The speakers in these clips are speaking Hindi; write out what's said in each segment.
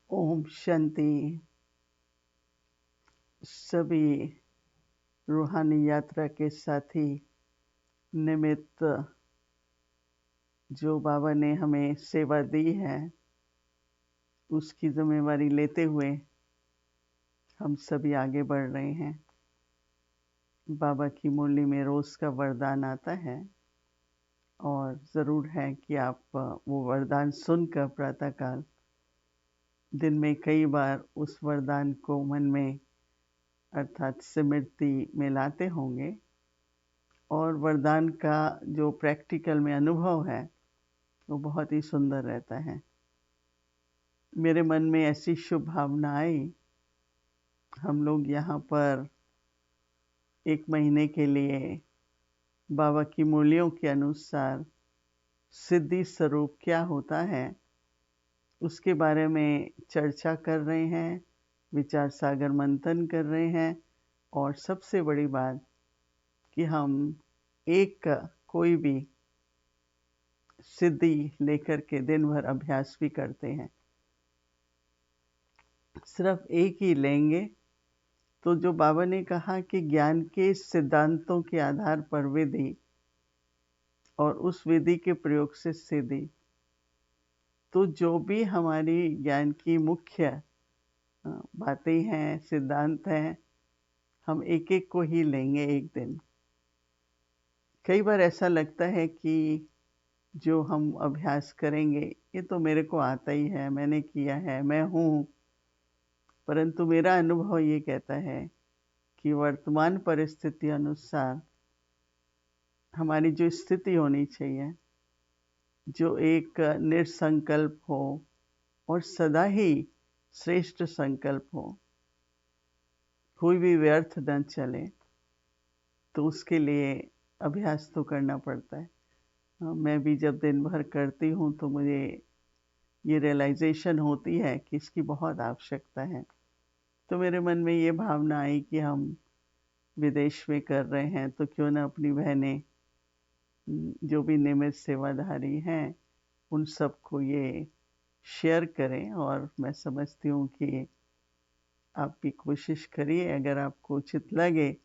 ओम शांति। सभी रूहानी यात्रा के साथी निमित्त जो बाबा ने हमें सेवा दी है उसकी जिम्मेवारी लेते हुए हम सभी आगे बढ़ रहे हैं। बाबा की मुरली में रोज का वरदान आता है और ज़रूर है कि आप वो वरदान सुनकर प्रातःकाल दिन में कई बार उस वरदान को मन में अर्थात स्मृति में लाते होंगे और वरदान का जो प्रैक्टिकल में अनुभव है वो बहुत ही सुंदर रहता है। मेरे मन में ऐसी शुभ भावना आई, हम लोग यहाँ पर 1 महीने के लिए बाबा की मुरलियों के अनुसार सिद्धि स्वरूप क्या होता है उसके बारे में चर्चा कर रहे हैं, विचार सागर मंथन कर रहे हैं और सबसे बड़ी बात कि हम एक कोई भी सिद्धि लेकर के दिन भर अभ्यास भी करते हैं। सिर्फ एक ही लेंगे तो जो बाबा ने कहा कि ज्ञान के सिद्धांतों के आधार पर विधि और उस विधि के प्रयोग से सिद्धि, तो जो भी हमारी ज्ञान की मुख्य बातें हैं, सिद्धांत हैं, हम एक एक को ही लेंगे एक दिन। कई बार ऐसा लगता है कि जो हम अभ्यास करेंगे ये तो मेरे को आता ही है, मैंने किया है, मैं हूँ, परंतु मेरा अनुभव ये कहता है कि वर्तमान परिस्थिति अनुसार हमारी जो स्थिति होनी चाहिए, जो एक निसंकल्प हो और सदा ही श्रेष्ठ संकल्प हो, कोई भी व्यर्थ न चले, तो उसके लिए अभ्यास तो करना पड़ता है। मैं भी जब दिन भर करती हूँ तो मुझे ये रियलाइजेशन होती है कि इसकी बहुत आवश्यकता है। तो मेरे मन में ये भावना आई कि हम विदेश में कर रहे हैं तो क्यों ना अपनी बहनें जो भी नियमित सेवाधारी हैं उन सबको ये शेयर करें। और मैं समझती हूँ कि आप भी कोशिश करिए, अगर आपको उचित लगे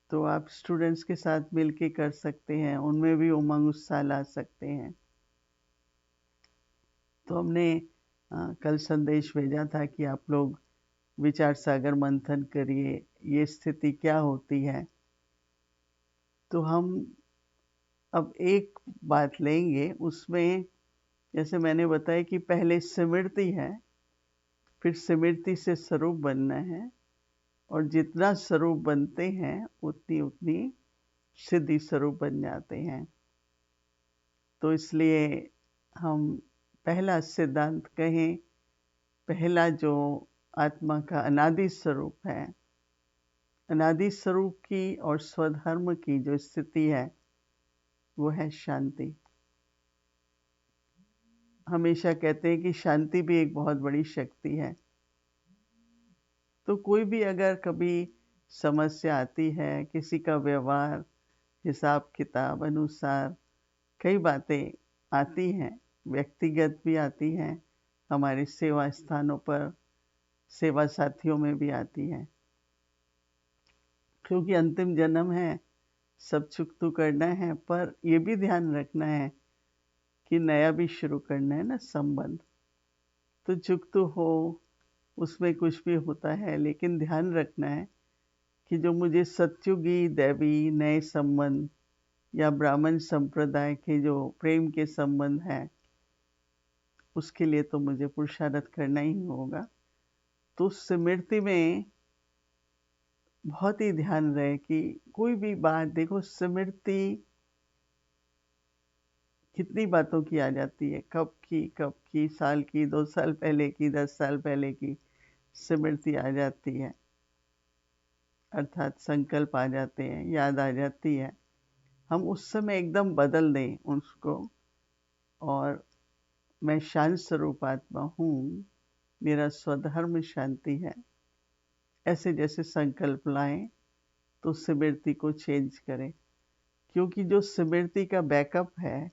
तो आप स्टूडेंट्स के साथ मिलके कर सकते हैं, उनमें भी उमंग उत्साह ला सकते हैं। तो हमने कल संदेश भेजा था कि आप लोग विचार सागर मंथन करिए, ये स्थिति क्या होती है। तो हम अब एक बात लेंगे, उसमें जैसे मैंने बताया कि पहले स्मृति है, फिर स्मृति से स्वरूप बनना है और जितना स्वरूप बनते हैं उतनी उतनी सिद्धि स्वरूप बन जाते हैं। तो इसलिए हम पहला सिद्धांत कहें, पहला जो आत्मा का अनादि स्वरूप है, अनादि स्वरूप की और स्वधर्म की जो स्थिति है वो है शांति। हमेशा कहते हैं कि शांति भी एक बहुत बड़ी शक्ति है। तो कोई भी अगर कभी समस्या आती है, किसी का व्यवहार हिसाब किताब अनुसार कई बातें आती हैं, व्यक्तिगत भी आती हैं, हमारे सेवा स्थानों पर सेवा साथियों में भी आती हैं, क्योंकि अंतिम जन्म है, सब सुख तो करना है, पर ये भी ध्यान रखना है कि नया भी शुरू करना है ना संबंध। तो चुक तो हो, उसमें कुछ भी होता है, लेकिन ध्यान रखना है कि जो मुझे सत्युगी दैवी नए संबंध या ब्राह्मण संप्रदाय के जो प्रेम के संबंध हैं उसके लिए तो मुझे पुरुषार्थ करना ही होगा। तो स्मृति में बहुत ही ध्यान रहे कि कोई भी बात, देखो स्मृति कितनी बातों की आ जाती है, कब की, साल की, 2 साल पहले की, 10 साल पहले की स्मृति आ जाती है, अर्थात संकल्प आ जाते हैं, याद आ जाती है। हम उस समय एकदम बदल दें उसको और मैं शांत स्वरूप आत्मा हूँ, मेरा स्वधर्म शांति है, ऐसे जैसे संकल्प लाएं तो स्मृति को चेंज करें। क्योंकि जो स्मृति का बैकअप है,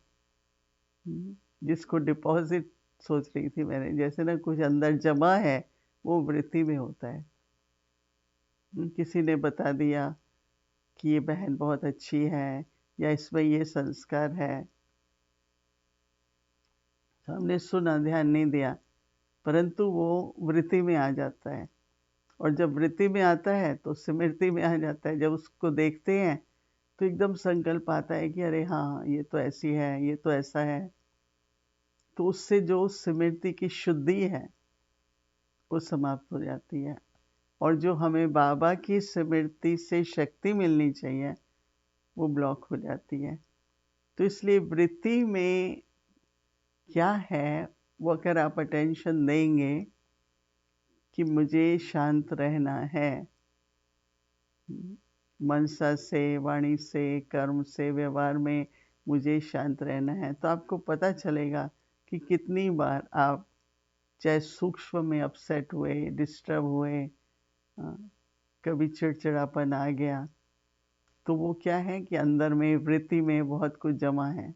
जिसको डिपॉजिट सोच रही थी मैंने, जैसे ना कुछ अंदर जमा है वो वृत्ति में होता है। किसी ने बता दिया कि ये बहन बहुत अच्छी है या इसमें ये संस्कार है, तो हमने सुना, ध्यान नहीं दिया, परंतु वो वृत्ति में आ जाता है। और जब वृत्ति में आता है तो स्मृति में आ जाता है। जब उसको देखते हैं तो एकदम संकल्प आता है कि अरे हाँ, ये तो ऐसी है, ये तो ऐसा है। तो उससे जो स्मृति की शुद्धि है वो समाप्त हो जाती है, और जो हमें बाबा की स्मृति से शक्ति मिलनी चाहिए वो ब्लॉक हो जाती है। तो इसलिए वृत्ति में क्या है वो अगर आप अटेंशन देंगे कि मुझे शांत रहना है, मनसा से, वाणी से, कर्म से, व्यवहार में मुझे शांत रहना है, तो आपको पता चलेगा कि कितनी बार आप चाहे सूक्ष्म में अपसेट हुए, डिस्टर्ब हुए, कभी चिड़चिड़ापन आ गया, तो वो क्या है कि अंदर में वृत्ति में बहुत कुछ जमा है।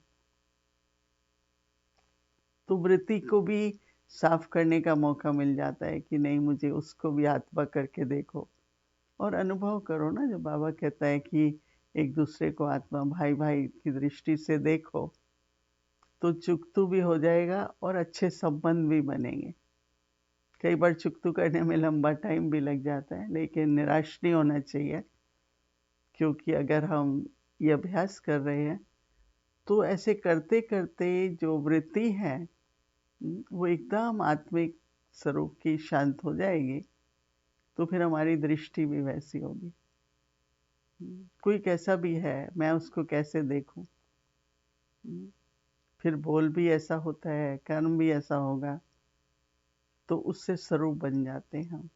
तो वृत्ति को भी साफ करने का मौका मिल जाता है कि नहीं, मुझे उसको भी आत्मा करके देखो और अनुभव करो ना। जब बाबा कहता है कि एक दूसरे को आत्मा, भाई भाई की दृष्टि से देखो, तो चुकतू भी हो जाएगा और अच्छे संबंध भी बनेंगे। कई बार चुकतू करने में लंबा टाइम भी लग जाता है, लेकिन निराश नहीं होना चाहिए, क्योंकि अगर हम ये अभ्यास कर रहे हैं तो ऐसे करते करते जो वृत्ति है वो एकदम आत्मिक स्वरूप की शांत हो जाएगी। तो फिर हमारी दृष्टि भी वैसी होगी। कोई कैसा भी है, मैं उसको कैसे देखूं? फिर बोल भी ऐसा होता है, कर्म भी ऐसा होगा, तो उससे स्वरूप बन जाते हैं हम।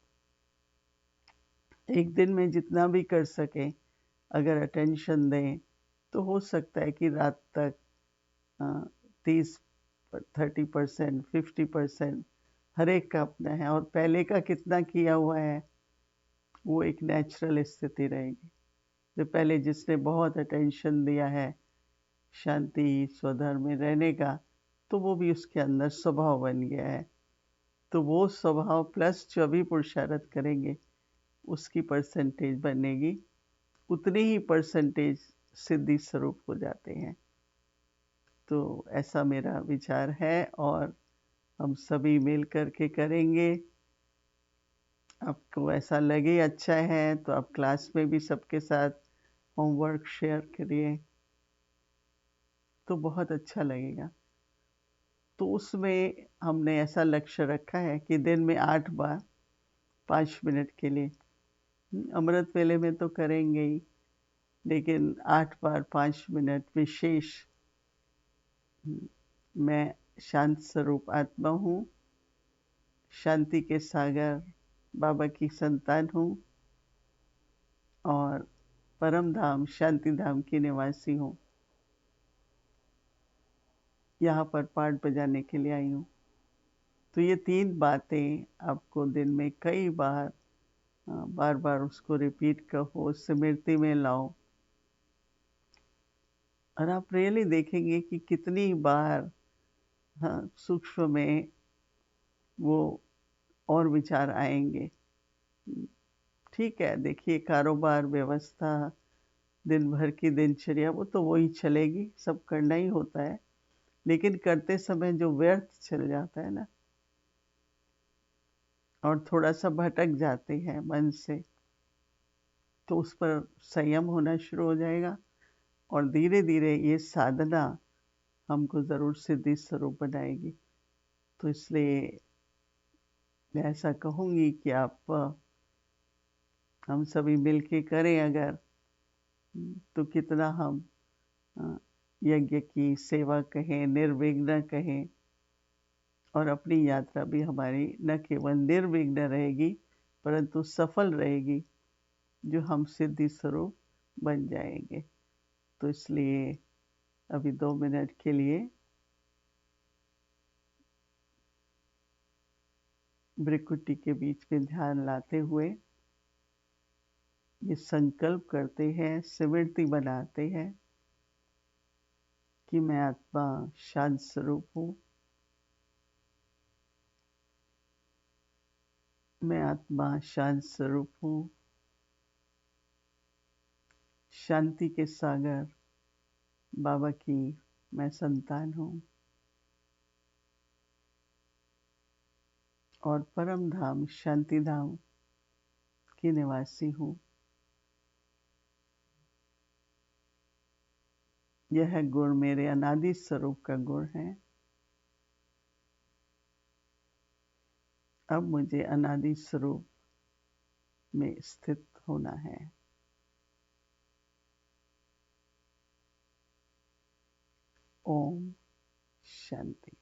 एक दिन में जितना भी कर सके अगर अटेंशन दें तो हो सकता है कि रात तक 30-30%, 50% हर एक का अपना है, और पहले का कितना किया हुआ है वो एक नेचुरल स्थिति रहेगी। जो पहले जिसने बहुत अटेंशन दिया है शांति स्वधर्म में रहने का, तो वो भी उसके अंदर स्वभाव बन गया है। तो वो स्वभाव प्लस जो अभी पुरुषार्थ करेंगे उसकी परसेंटेज बनेगी, उतनी ही परसेंटेज सिद्धि स्वरूप हो जाते हैं। तो ऐसा मेरा विचार है और हम सभी मिल कर के करेंगे। आपको ऐसा लगे अच्छा है तो आप क्लास में भी सबके साथ होमवर्क शेयर करिए, तो बहुत अच्छा लगेगा। तो उसमें हमने ऐसा लक्ष्य रखा है कि दिन में 8 बार 5 मिनट के लिए, अमृत वेले में तो करेंगे ही, लेकिन 8 बार 5 मिनट विशेष, मैं शांत स्वरूप आत्मा हूँ, शांति के सागर बाबा की संतान हूँ और परम धाम शांति धाम की निवासी हूँ। यहाँ पर पाठ बजाने के लिए आई हूँ। तो ये 3 बातें आपको दिन में कई बार बार बार उसको रिपीट करो, स्मृति में लाओ, और आप रियली देखेंगे कि कितनी बार सूक्ष्म में वो और विचार आएंगे। ठीक है, देखिए कारोबार, व्यवस्था, दिन भर की दिनचर्या वो तो वही चलेगी, सब करना ही होता है, लेकिन करते समय जो व्यर्थ चल जाता है ना, और थोड़ा सा भटक जाते हैं मन से, तो उस पर संयम होना शुरू हो जाएगा और धीरे धीरे ये साधना हमको ज़रूर सिद्धि स्वरूप बनाएगी। तो इसलिए मैं ऐसा कहूँगी कि आप हम सभी मिलके करें अगर, तो कितना हम यज्ञ की सेवा कहें, निर्विघ्न कहें, और अपनी यात्रा भी हमारी न केवल निर्विघ्न रहेगी परंतु सफल रहेगी, जो हम सिद्धि स्वरूप बन जाएंगे। तो इसलिए अभी 2 मिनट के लिए भ्रिकुटी के बीच में ध्यान लाते हुए ये संकल्प करते हैं, स्मृति बनाते हैं कि मैं आत्मा शांत स्वरूप हूँ, मैं आत्मा शांत स्वरूप हूँ, शांति के सागर बाबा की मैं संतान हूँ और परम धाम शांति धाम की निवासी हूँ। यह गुण मेरे अनादि स्वरूप का गुण है। अब मुझे अनादि स्वरूप में स्थित होना है। ओम शांति।